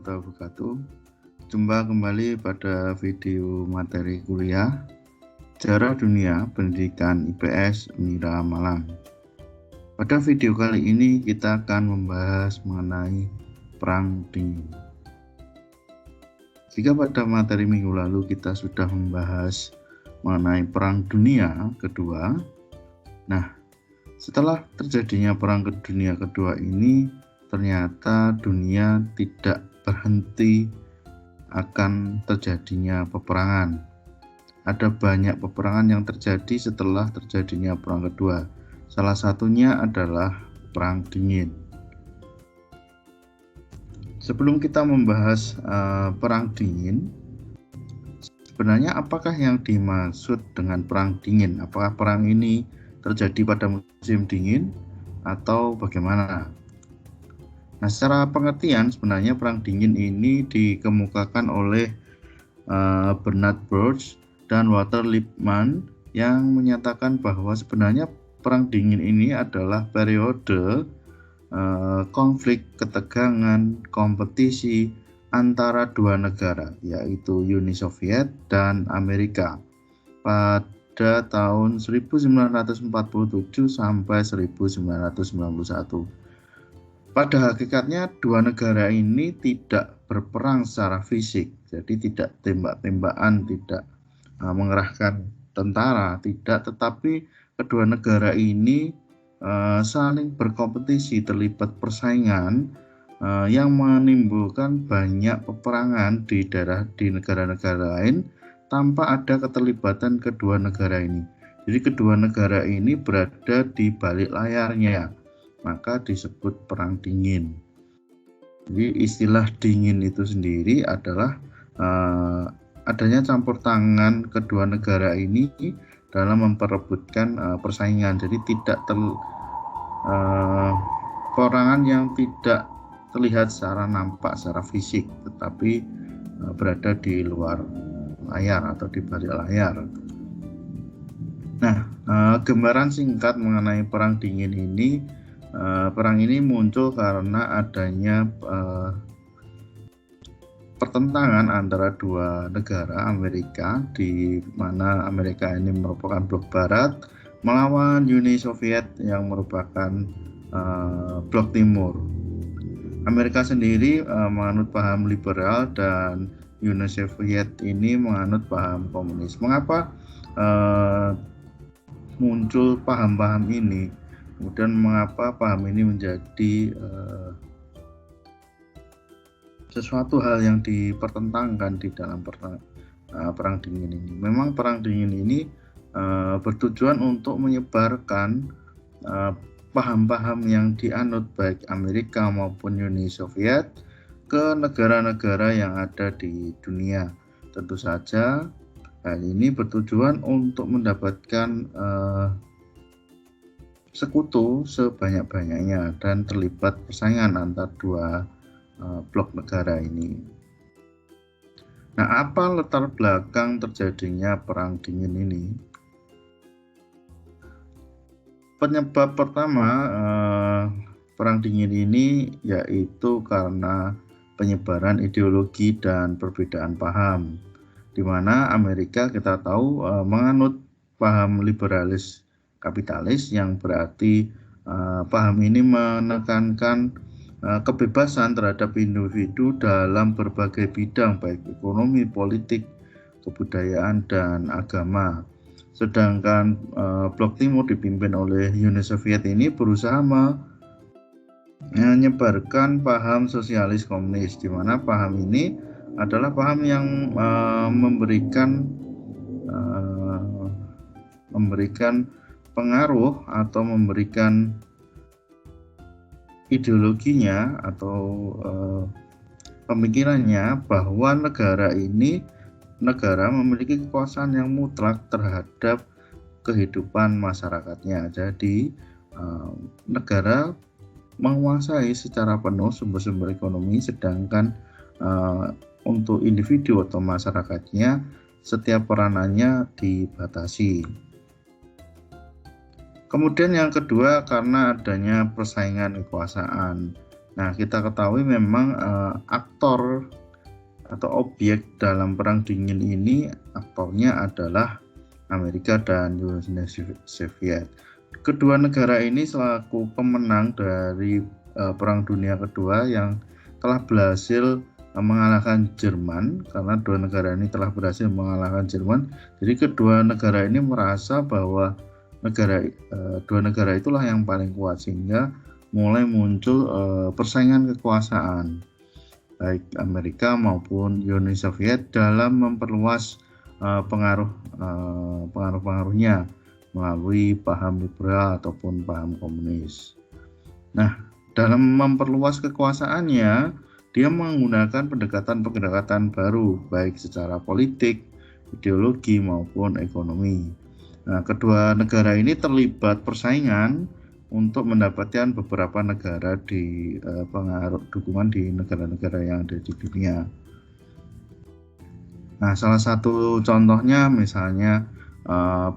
warahmatullahi wabarakatuh. Jumpa kembali pada video materi kuliah Sejarah Dunia Pendidikan IPS Unira Malang. Pada video kali ini kita akan membahas mengenai Perang Dingin. Jika pada materi minggu lalu kita sudah membahas mengenai Perang Dunia Kedua, nah setelah terjadinya Perang Dunia Kedua ini, ternyata dunia tidak berhenti akan terjadinya peperangan. Ada banyak peperangan yang terjadi setelah terjadinya Perang Kedua. Salah satunya adalah Perang Dingin. Sebelum kita membahas Perang Dingin, sebenarnya apakah yang dimaksud dengan Perang Dingin? Apakah perang ini terjadi pada musim dingin atau bagaimana? Nah, secara pengertian sebenarnya Perang Dingin ini dikemukakan oleh Bernard Baruch dan Walter Lippmann yang menyatakan bahwa sebenarnya Perang Dingin ini adalah periode konflik, ketegangan, kompetisi antara dua negara, yaitu Uni Soviet dan Amerika pada tahun 1947 sampai 1991. Pada hakikatnya dua negara ini tidak berperang secara fisik, jadi tidak tembak-tembakan, tidak mengerahkan tentara, tidak, tetapi kedua negara ini saling berkompetisi, terlibat persaingan yang menimbulkan banyak peperangan di negara-negara lain tanpa ada keterlibatan kedua negara ini. Jadi kedua negara ini berada di balik layarnya, maka disebut Perang Dingin. Jadi istilah dingin itu sendiri adalah adanya campur tangan kedua negara ini dalam memperebutkan persaingan. Jadi tidak peperangan yang tidak terlihat secara nampak, secara fisik, tetapi berada di luar layar atau di balik layar. Nah, gambaran singkat mengenai Perang Dingin ini, perang ini muncul karena adanya pertentangan antara dua negara, Amerika, di mana Amerika ini merupakan blok barat, melawan Uni Soviet yang merupakan blok timur. Amerika sendiri menganut paham liberal dan Uni Soviet ini menganut paham komunis. Mengapa muncul paham-paham ini? Kemudian mengapa paham ini menjadi sesuatu hal yang dipertentangkan di dalam Perang Dingin ini? Memang Perang Dingin ini bertujuan untuk menyebarkan paham-paham yang dianut baik Amerika maupun Uni Soviet ke negara-negara yang ada di dunia. Tentu saja hal ini bertujuan untuk mendapatkan sekutu sebanyak-banyaknya dan terlibat persaingan antar dua blok negara ini. Nah, apa latar belakang terjadinya Perang Dingin ini? Penyebab pertama Perang Dingin ini yaitu karena penyebaran ideologi dan perbedaan paham, di mana Amerika kita tahu menganut paham liberalis kapitalis, yang berarti paham ini menekankan kebebasan terhadap individu dalam berbagai bidang baik ekonomi, politik, kebudayaan, dan agama. Sedangkan blok timur dipimpin oleh Uni Soviet ini berusaha menyebarkan paham sosialis komunis, di mana paham ini adalah paham yang memberikan pengaruh atau memberikan ideologinya atau pemikirannya bahwa negara memiliki kekuasaan yang mutlak terhadap kehidupan masyarakatnya. Jadi negara menguasai secara penuh sumber-sumber ekonomi, sedangkan untuk individu atau masyarakatnya setiap peranannya dibatasi. Kemudian yang kedua, karena adanya persaingan kekuasaan. Nah, kita ketahui memang aktor atau objek dalam Perang Dingin ini aktornya adalah Amerika dan Uni Soviet. Kedua negara ini selaku pemenang dari Perang Dunia Kedua yang telah berhasil mengalahkan Jerman, karena dua negara ini telah berhasil mengalahkan Jerman. Jadi kedua negara ini merasa bahwa dua negara itulah yang paling kuat, sehingga mulai muncul persaingan kekuasaan baik Amerika maupun Uni Soviet dalam memperluas pengaruh-pengaruhnya melalui paham liberal ataupun paham komunis. Nah, dalam memperluas kekuasaannya, dia menggunakan pendekatan-pendekatan baru, baik secara politik, ideologi, maupun ekonomi. Nah, kedua negara ini terlibat persaingan untuk mendapatkan beberapa negara di pengaruh dukungan di negara-negara yang ada di dunia. Nah, salah satu contohnya misalnya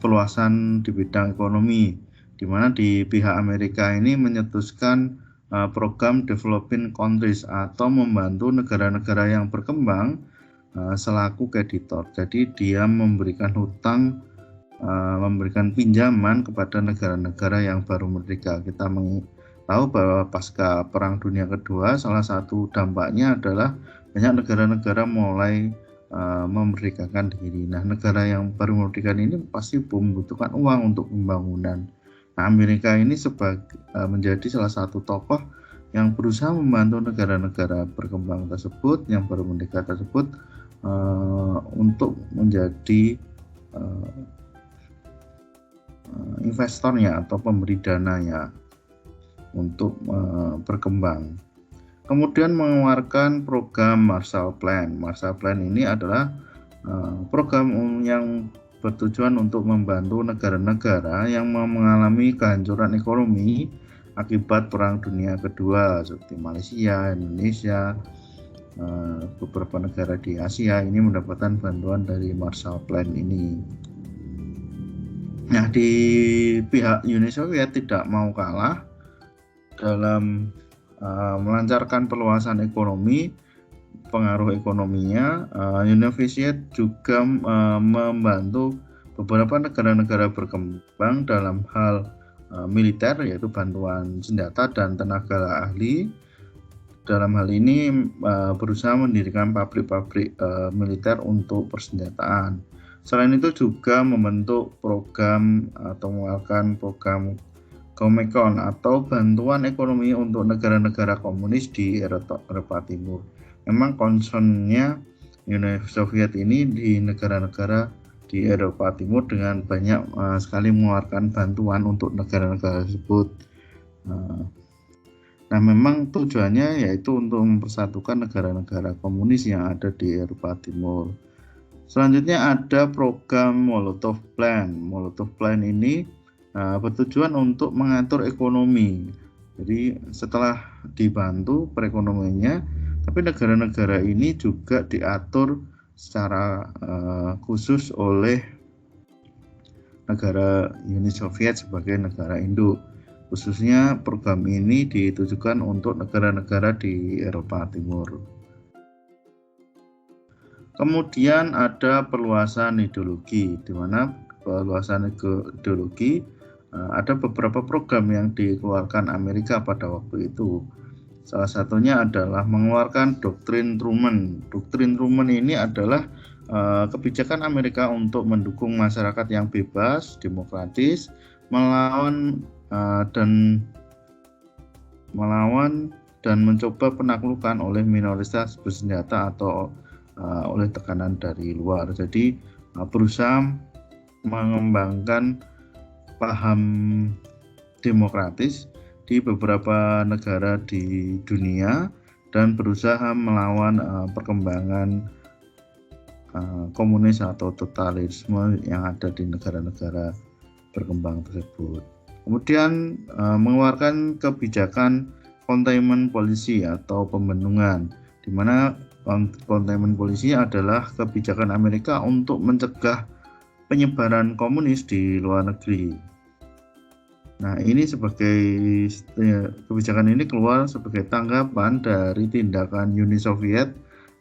perluasan di bidang ekonomi, di mana di pihak Amerika ini menyetuskan program developing countries atau membantu negara-negara yang berkembang selaku kreditor. Jadi dia memberikan hutang, memberikan pinjaman kepada negara-negara yang baru merdeka. Kita tahu bahwa pasca Perang Dunia Kedua, salah satu dampaknya adalah banyak negara-negara mulai memerdekakan diri. Nah, negara yang baru merdeka ini pasti membutuhkan uang untuk pembangunan. Nah, Amerika ini menjadi salah satu tokoh yang berusaha membantu negara-negara berkembang tersebut, yang baru merdeka tersebut, untuk menjadi investornya atau pemberi dananya untuk berkembang. Kemudian mengeluarkan program Marshall Plan. Marshall Plan ini adalah program yang bertujuan untuk membantu negara-negara yang mengalami kehancuran ekonomi akibat Perang Dunia Kedua, seperti Malaysia, Indonesia, beberapa negara di Asia ini mendapatkan bantuan dari Marshall Plan ini. Nah, di pihak Uni Soviet tidak mau kalah dalam melancarkan perluasan ekonomi, pengaruh ekonominya. Uni Soviet juga membantu beberapa negara-negara berkembang dalam hal militer, yaitu bantuan senjata dan tenaga ahli. Dalam hal ini berusaha mendirikan pabrik-pabrik militer untuk persenjataan. Selain itu juga membentuk program atau mengeluarkan program Comecon atau bantuan ekonomi untuk negara-negara komunis di Eropa Timur. Memang concernnya Uni Soviet ini di negara-negara di Eropa Timur dengan banyak sekali mengeluarkan bantuan untuk negara-negara tersebut. Nah, memang tujuannya yaitu untuk mempersatukan negara-negara komunis yang ada di Eropa Timur. Selanjutnya ada program Molotov Plan. Molotov Plan ini bertujuan untuk mengatur ekonomi. Jadi setelah dibantu perekonomiannya, tapi negara-negara ini juga diatur secara khusus oleh negara Uni Soviet sebagai negara induk. Khususnya program ini ditujukan untuk negara-negara di Eropa Timur. Kemudian ada perluasan ideologi, di mana perluasan ideologi ada beberapa program yang dikeluarkan Amerika pada waktu itu. Salah satunya adalah mengeluarkan doktrin Truman. Doktrin Truman ini adalah kebijakan Amerika untuk mendukung masyarakat yang bebas, demokratis, melawan dan mencoba penaklukan oleh minoritas bersenjata atau oleh tekanan dari luar. Jadi berusaha mengembangkan paham demokratis di beberapa negara di dunia dan berusaha melawan perkembangan komunis atau totalitisme yang ada di negara-negara berkembang tersebut. Kemudian mengeluarkan kebijakan containment policy atau pembendungan, di mana containment policy adalah kebijakan Amerika untuk mencegah penyebaran komunis di luar negeri. Nah, ini sebagai kebijakan ini keluar sebagai tanggapan dari tindakan Uni Soviet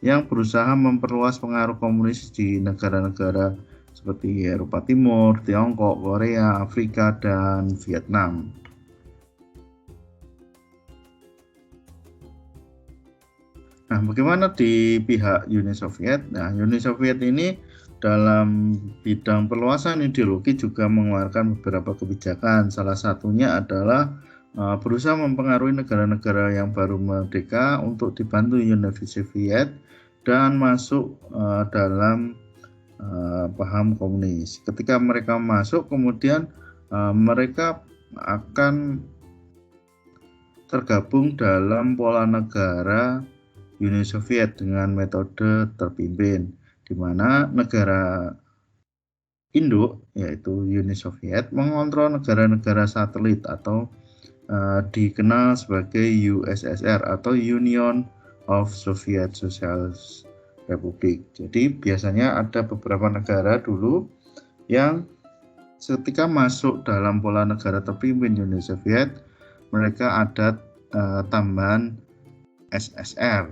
yang berusaha memperluas pengaruh komunis di negara-negara seperti Eropa Timur, Tiongkok, Korea, Afrika, dan Vietnam. Nah, bagaimana di pihak Uni Soviet? Nah, Uni Soviet ini dalam bidang perluasan ideologi juga mengeluarkan beberapa kebijakan. Salah satunya adalah berusaha mempengaruhi negara-negara yang baru merdeka untuk dibantu Uni Soviet dan masuk dalam paham komunis. Ketika mereka masuk, kemudian mereka akan tergabung dalam pola negara Uni Soviet dengan metode terpimpin, di mana negara induk yaitu Uni Soviet mengontrol negara-negara satelit atau dikenal sebagai USSR atau Union of Soviet Socialist Republic. Jadi biasanya ada beberapa negara dulu yang ketika masuk dalam pola negara terpimpin Uni Soviet, mereka ada tambahan SSR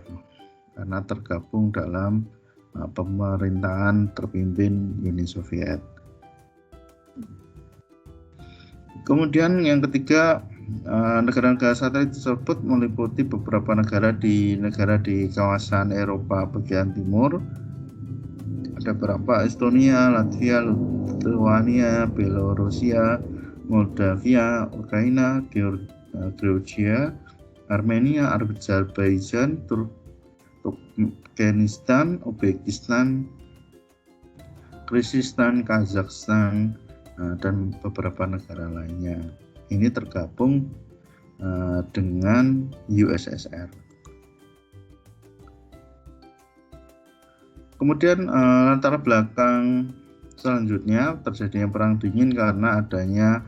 karena tergabung dalam pemerintahan terpimpin Uni Soviet. Kemudian yang ketiga, negara-negara satelit tersebut meliputi beberapa negara di kawasan Eropa bagian timur. Ada beberapa: Estonia, Latvia, Lithuania, Belarusia, Moldavia, Ukraina, Georgia, Armenia, Azerbaijan, Turkmenistan, Uzbekistan, Kyrgyzstan, Kazakhstan, dan beberapa negara lainnya. Ini tergabung dengan USSR. Kemudian latar belakang selanjutnya terjadinya perang dingin karena adanya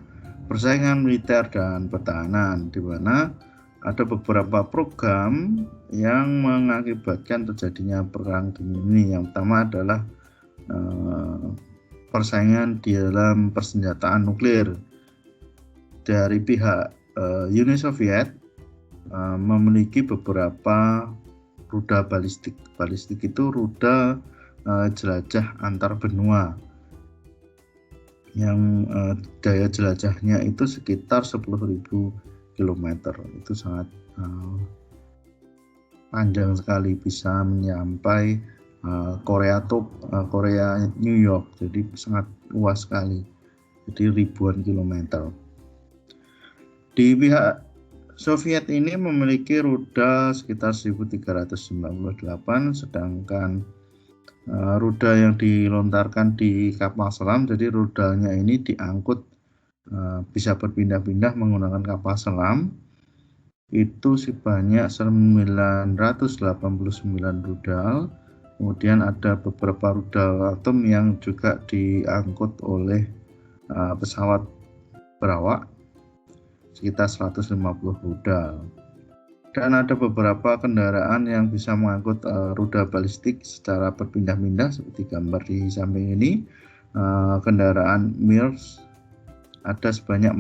persaingan militer dan pertahanan, di mana ada beberapa program yang mengakibatkan terjadinya perang dingin ini. Yang pertama adalah persaingan di dalam persenjataan nuklir. Dari pihak Uni Soviet memiliki beberapa rudal balistik. Balistik itu rudal jelajah antar benua yang daya jelajahnya itu sekitar 10.000 km. Itu sangat panjang sekali, bisa menyampai Korea New York, jadi sangat luas sekali, jadi ribuan kilometer. Di pihak Soviet ini memiliki rudal sekitar 1398, sedangkan rudal yang dilontarkan di kapal selam, jadi rudalnya ini diangkut bisa berpindah-pindah menggunakan kapal selam, itu sebanyak 989 rudal. Kemudian ada beberapa rudal atom yang juga diangkut oleh pesawat berawak, sekitar 150 rudal. Dan ada beberapa kendaraan yang bisa mengangkut rudal balistik secara berpindah-pindah seperti gambar di samping ini. Kendaraan MIRV ada sebanyak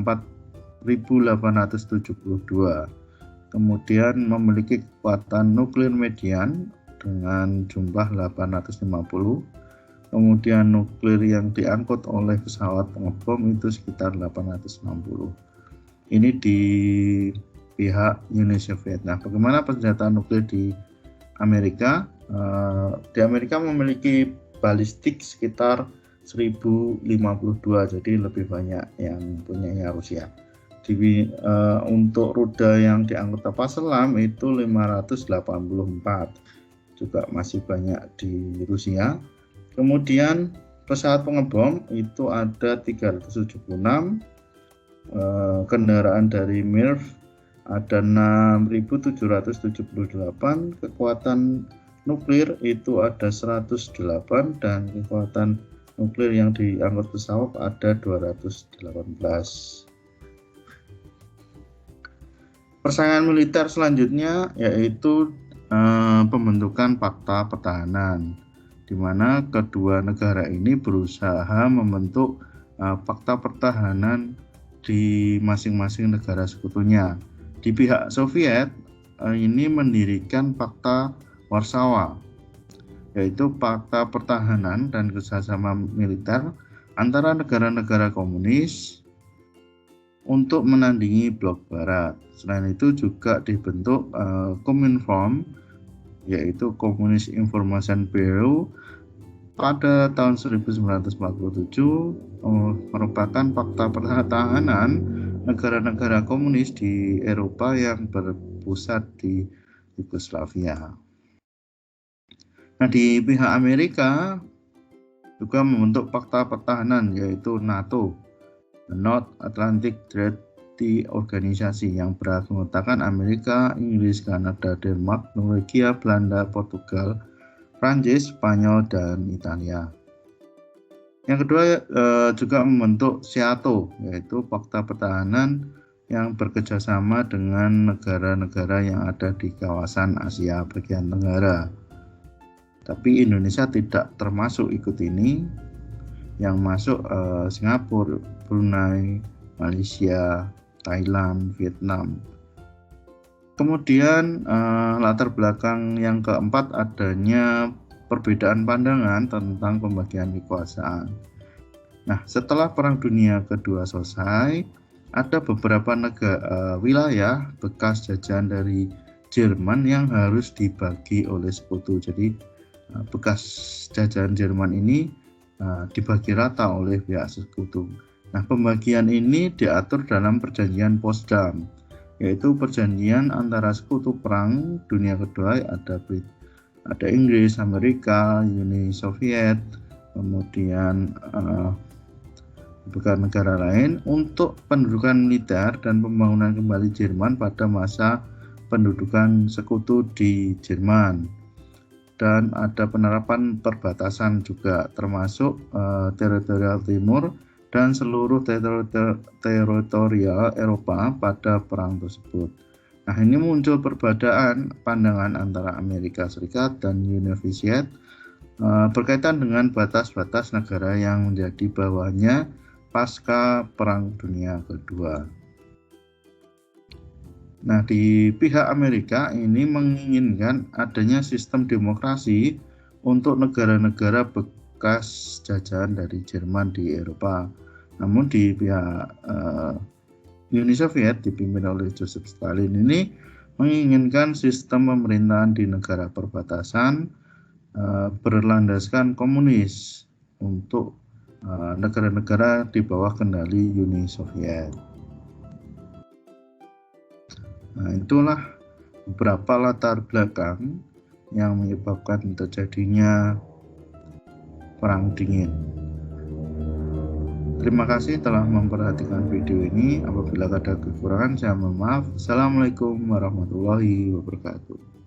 4.872. Kemudian memiliki kekuatan nuklir median dengan jumlah 850. Kemudian nuklir yang diangkut oleh pesawat pengebom itu sekitar 860. Ini di pihak Uni Soviet. Nah, bagaimana persenjataan nuklir di Amerika? Di Amerika memiliki balistik sekitar 1052, jadi lebih banyak yang punyanya Rusia. Untuk rudal yang diangkut kapal selam itu 584, juga masih banyak di Rusia. Kemudian pesawat pengebom itu ada 376. Kendaraan dari MIRV ada 6.778, kekuatan nuklir itu ada 108, dan kekuatan nuklir yang diangkut pesawat ada 218. Persaingan militer selanjutnya yaitu pembentukan Pakta Pertahanan, di mana kedua negara ini berusaha membentuk Pakta Pertahanan di masing-masing negara sekutunya. Di pihak Soviet ini mendirikan Pakta Warsawa, yaitu fakta pertahanan dan kerjasama militer antara negara-negara komunis untuk menandingi blok barat. Selain itu juga dibentuk Kominform, yaitu Communist Information Bureau pada tahun 1947, merupakan fakta pertahanan negara-negara komunis di Eropa yang berpusat di Yugoslavia. Nah, di pihak Amerika juga membentuk fakta pertahanan, yaitu NATO, North Atlantic Treaty Organisasi, yang beranggotakan Amerika, Inggris, Kanada, Denmark, Norwegia, Belanda, Portugal, Prancis, Spanyol, dan Italia. Yang kedua juga membentuk SEATO, yaitu fakta pertahanan yang bekerjasama dengan negara-negara yang ada di kawasan Asia bagian Tenggara. Tapi Indonesia tidak termasuk ikut ini. Yang masuk Singapura, Brunei, Malaysia, Thailand, Vietnam. Kemudian latar belakang yang keempat, adanya perbedaan pandangan tentang pembagian kekuasaan. Nah, setelah Perang Dunia Kedua selesai, ada beberapa wilayah bekas jajahan dari Jerman yang harus dibagi oleh sekutu. Jadi bekas jajahan Jerman ini dibagi rata oleh pihak sekutu. Nah, pembagian ini diatur dalam perjanjian Potsdam, yaitu perjanjian antara sekutu Perang Dunia Kedua, ada Inggris, Amerika, Uni Soviet, kemudian beberapa negara lain untuk pendudukan militer dan pembangunan kembali Jerman pada masa pendudukan sekutu di Jerman. Dan ada penerapan perbatasan juga, termasuk teritorial timur dan seluruh teritorial Eropa pada perang tersebut. Nah, ini muncul perbedaan pandangan antara Amerika Serikat dan Uni Soviet berkaitan dengan batas-batas negara yang menjadi bawahannya pasca Perang Dunia Kedua. Nah, di pihak Amerika ini menginginkan adanya sistem demokrasi untuk negara-negara bekas jajahan dari Jerman di Eropa. Namun di pihak Uni Soviet dipimpin oleh Joseph Stalin ini menginginkan sistem pemerintahan di negara perbatasan berlandaskan komunis untuk negara-negara di bawah kendali Uni Soviet. Nah, itulah beberapa latar belakang yang menyebabkan terjadinya Perang Dingin. Terima kasih telah memperhatikan video ini. Apabila ada kekurangan, saya mohon maaf. Assalamualaikum warahmatullahi wabarakatuh.